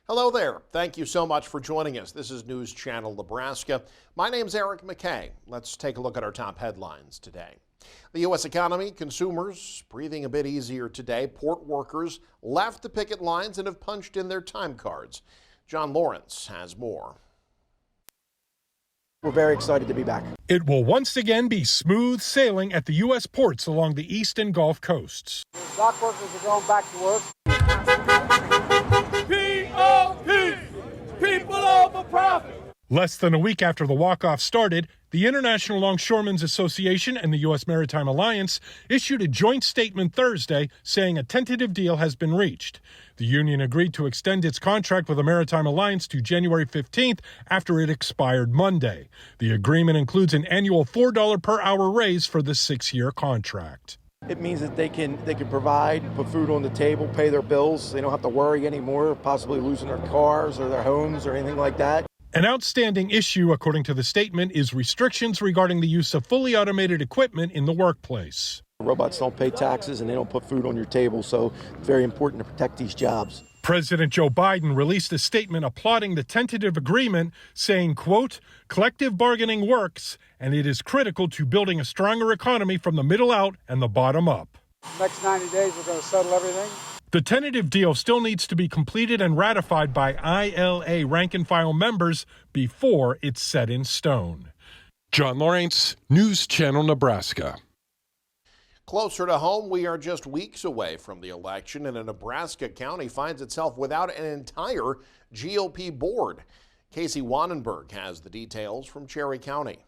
Hello there. Thank you so much for joining us. This is News Channel Nebraska. My name's Eric McKay. Let's take a look at our top headlines today. The U.S. economy, consumers breathing a bit easier today. Port workers left the picket lines and have punched in their time cards. John Lawrence has more. We're very excited to be back. It will once again be smooth sailing at the U.S. ports along the east and Gulf coasts. Dock workers are going back to work. P.O.P. People over profit. Less than a week after the walk-off started, the International Longshoremen's Association and the U.S. Maritime Alliance issued a joint statement Thursday saying a tentative deal has been reached. The union agreed to extend its contract with the Maritime Alliance to January 15th after it expired Monday. The agreement includes an annual $4 per hour raise for the 6-year contract. It means that they can provide, put food on the table, pay their bills. They don't have to worry anymore of possibly losing their cars or their homes or anything like that. An outstanding issue, according to the statement, is restrictions regarding the use of fully automated equipment in the workplace. Robots don't pay taxes and they don't put food on your table, so it's very important to protect these jobs. President Joe Biden released a statement applauding the tentative agreement, saying, quote, collective bargaining works, and it is critical to building a stronger economy from the middle out and the bottom up. Next 90 days, we're going to settle everything. The tentative deal still needs to be completed and ratified by ILA rank-and-file members before it's set in stone. John Lawrence, News Channel, Nebraska. Closer to home, we are just weeks away from the election, and a Nebraska county finds itself without an entire GOP board. Casey Wannenberg has the details from Cherry County.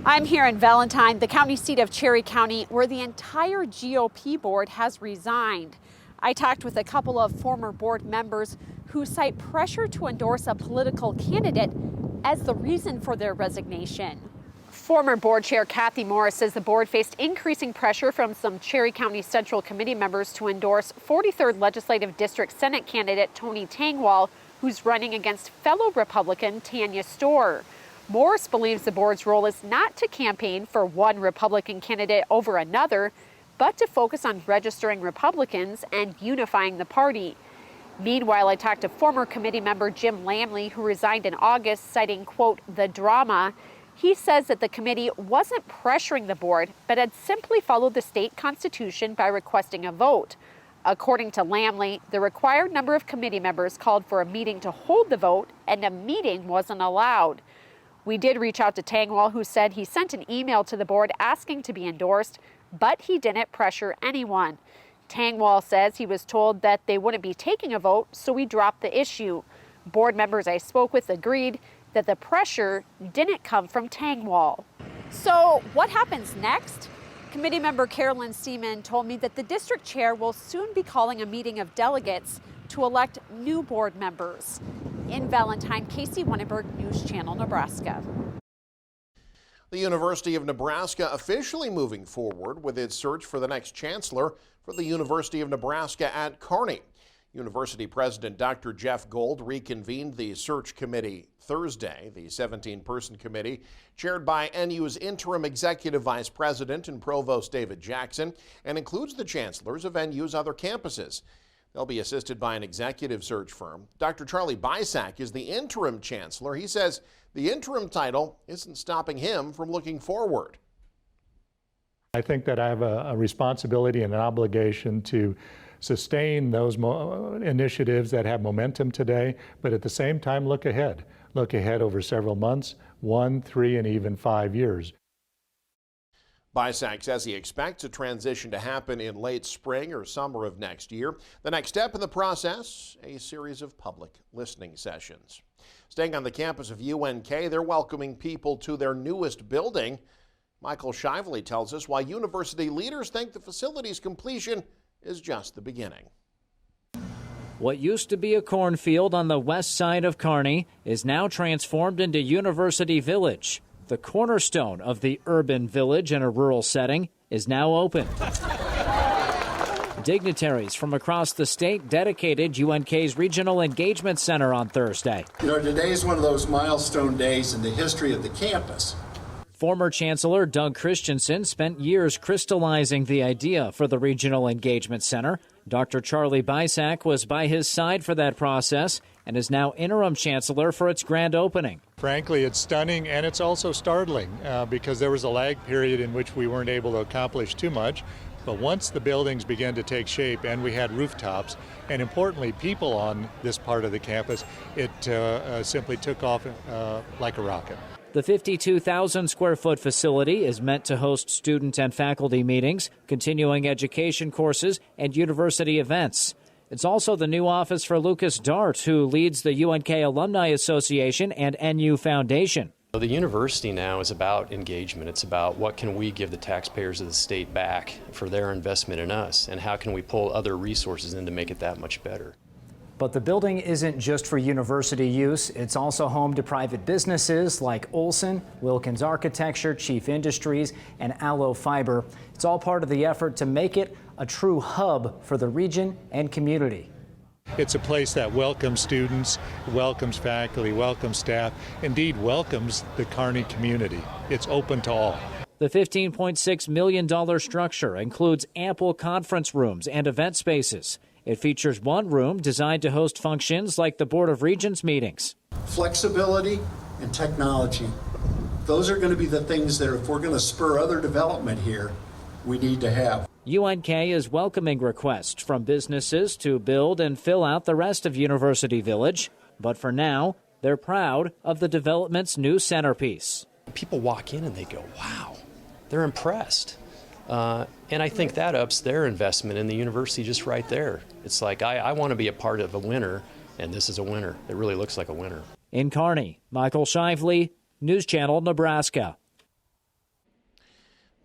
I'm here in Valentine, the county seat of Cherry County, where the entire GOP board has resigned. I talked with a couple of former board members who cite pressure to endorse a political candidate as the reason for their resignation. Former board chair Kathy Morris says the board faced increasing pressure from some Cherry County Central Committee members to endorse 43rd Legislative District Senate candidate Tony Tangwall, who's running against fellow Republican Tanya Storr. Morris believes the board's role is not to campaign for one Republican candidate over another, but to focus on registering Republicans and unifying the party. Meanwhile, I talked to former committee member Jim Lamley, who resigned in August, citing, quote, the drama. He says that the committee wasn't pressuring the board, but had simply followed the state constitution by requesting a vote. According to Lamley, the required number of committee members called for a meeting to hold the vote, and a meeting wasn't allowed. We did reach out to Tangwall, who said he sent an email to the board asking to be endorsed, but he didn't pressure anyone. Tangwall says he was told that they wouldn't be taking a vote, so we dropped the issue. Board members I spoke with agreed that the pressure didn't come from Tangwall. So what happens next? Committee member Carolyn Seaman told me that the district chair will soon be calling a meeting of delegates to elect new board members. In Valentine, Casey Wannenberg, News Channel, Nebraska. The University of Nebraska officially moving forward with its search for the next chancellor for the University of Nebraska at Kearney. University President Dr. Jeff Gold reconvened the search committee Thursday. The 17-person committee, chaired by NU's interim executive vice president and provost David Jackson, and includes the chancellors of NU's other campuses. They'll be assisted by an executive search firm. Dr. Charlie Bysack is the interim chancellor. He says the interim title isn't stopping him from looking forward. I think that I have a responsibility and an obligation to sustain those initiatives that have momentum today, but at the same time look ahead over several months, 1, 3, and even 5 years. Bysack says he expects a transition to happen in late spring or summer of next year. The next step in the process, a series of public listening sessions. Staying on the campus of UNK, they're welcoming people to their newest building. Michael Shively tells us why university leaders think the facility's completion is just the beginning. What used to be a cornfield on the west side of Kearney is now transformed into University Village. The cornerstone of the urban village in a rural setting is now open. Dignitaries from across the state dedicated UNK's Regional Engagement Center on Thursday. Today is one of those milestone days in the history of the campus. Former Chancellor Doug Christensen spent years crystallizing the idea for the Regional Engagement Center. Dr. Charlie Bysack was by his side for that process and is now interim chancellor for its grand opening. Frankly, it's stunning and it's also startling because there was a lag period in which we weren't able to accomplish too much. But once the buildings began to take shape and we had rooftops and importantly people on this part of the campus, it simply took off like a rocket. The 52,000 square foot facility is meant to host student and faculty meetings, continuing education courses, and university events. It's also the new office for Lucas Dart, who leads the UNK Alumni Association and NU Foundation. The university now is about engagement. It's about what can we give the taxpayers of the state back for their investment in us, and how can we pull other resources in to make it that much better. But the building isn't just for university use. It's also home to private businesses like Olson, Wilkins Architecture, Chief Industries, and Allo Fiber. It's all part of the effort to make it a true hub for the region and community. It's a place that welcomes students, welcomes faculty, welcomes staff, indeed welcomes the Kearney community. It's open to all. The $15.6 million structure includes ample conference rooms and event spaces. It features one room designed to host functions like the Board of Regents meetings. Flexibility and technology. Those are going to be the things that if we're going to spur other development here, we need to have. UNK is welcoming requests from businesses to build and fill out the rest of University Village. But for now, they're proud of the development's new centerpiece. People walk in and they go, wow, they're impressed. And I think that ups their investment in the university just right there. It's like, I want to be a part of a winner, and this is a winner. It really looks like a winner. In Kearney, Michael Shively, News Channel, Nebraska.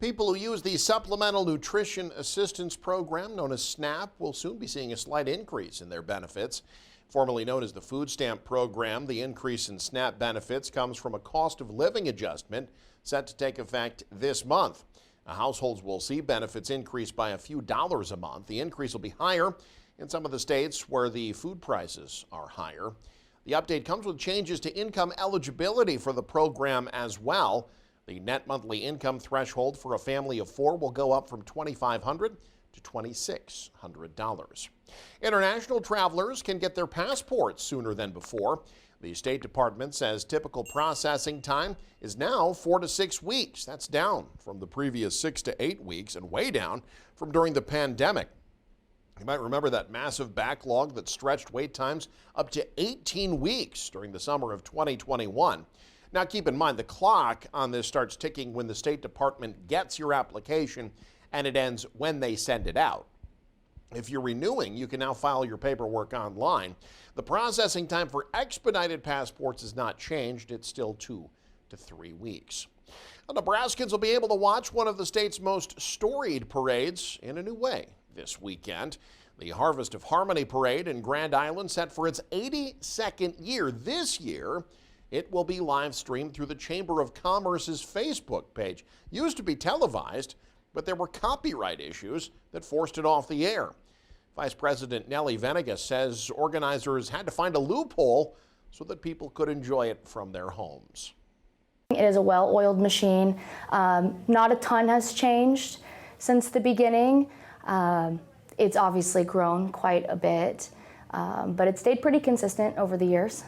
People who use the Supplemental Nutrition Assistance Program, known as SNAP, will soon be seeing a slight increase in their benefits. Formerly known as the Food Stamp Program, the increase in SNAP benefits comes from a cost of living adjustment set to take effect this month. Households will see benefits increase by a few dollars a month. The increase will be higher in some of the states where the food prices are higher. The update comes with changes to income eligibility for the program as well. The net monthly income threshold for a family of four will go up from $2,500 to $2,600. International travelers can get their passports sooner than before. The State Department says typical processing time is now 4 to 6 weeks. That's down from the previous 6 to 8 weeks and way down from during the pandemic. You might remember that massive backlog that stretched wait times up to 18 weeks during the summer of 2021. Now keep in mind the clock on this starts ticking when the State Department gets your application and it ends when they send it out. If you're renewing, you can now file your paperwork online. The processing time for expedited passports has not changed. It's still 2 to 3 weeks. Nebraskans will be able to watch one of the state's most storied parades in a new way this weekend. The Harvest of Harmony Parade in Grand Island set for its 82nd year. This year, it will be live streamed through the Chamber of Commerce's Facebook page. Used to be televised, but there were copyright issues that forced it off the air. Vice President Nellie Venegas says organizers had to find a loophole so that people could enjoy it from their homes. It is a well-oiled machine. Not a ton has changed since the beginning. It's obviously grown quite a bit, but it stayed pretty consistent over the years.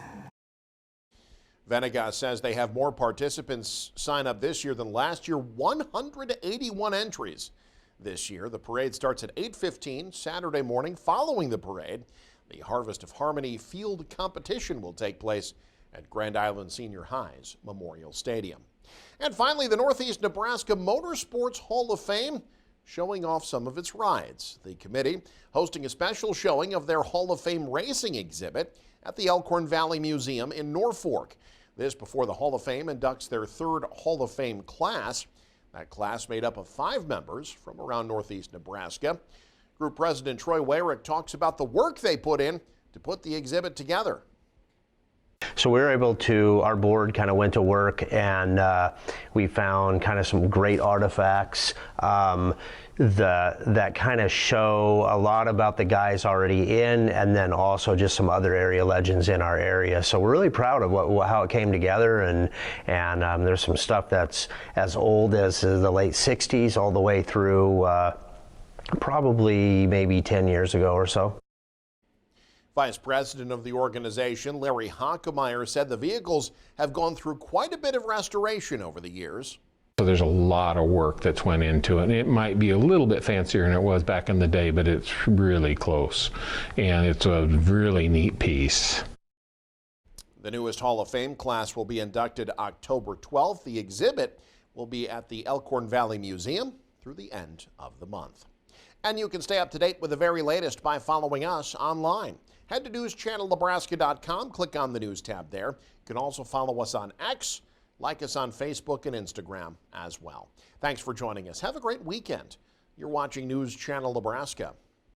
Venegas says they have more participants sign up this year than last year, 181 entries. This year, the parade starts at 8:15 Saturday morning. Following the parade, the Harvest of Harmony field competition will take place at Grand Island Senior High's Memorial Stadium. And finally, the Northeast Nebraska Motorsports Hall of Fame showing off some of its rides. The committee hosting a special showing of their Hall of Fame racing exhibit at the Elkhorn Valley Museum in Norfolk. This before the Hall of Fame inducts their third Hall of Fame class. That class made up of 5 members from around Northeast Nebraska. Group President Troy Wayrick talks about the work they put in to put the exhibit together. So we were able to, our board kind of went to work and we found kind of some great artifacts that kind of show a lot about the guys already in, and then also just some other area legends in our area. So we're really proud of how it came together, and there's some stuff that's as old as the late 60s all the way through probably maybe 10 years ago or so. Vice President of the organization, Larry Hockemeyer, said the vehicles have gone through quite a bit of restoration over the years. So there's a lot of work that's went into it. And it might be a little bit fancier than it was back in the day, but it's really close. And it's a really neat piece. The newest Hall of Fame class will be inducted October 12th. The exhibit will be at the Elkhorn Valley Museum through the end of the month. And you can stay up to date with the very latest by following us online. Head to newschannelnebraska.com, click on the news tab there. You can also follow us on X, like us on Facebook and Instagram as well. Thanks for joining us. Have a great weekend. You're watching News Channel Nebraska.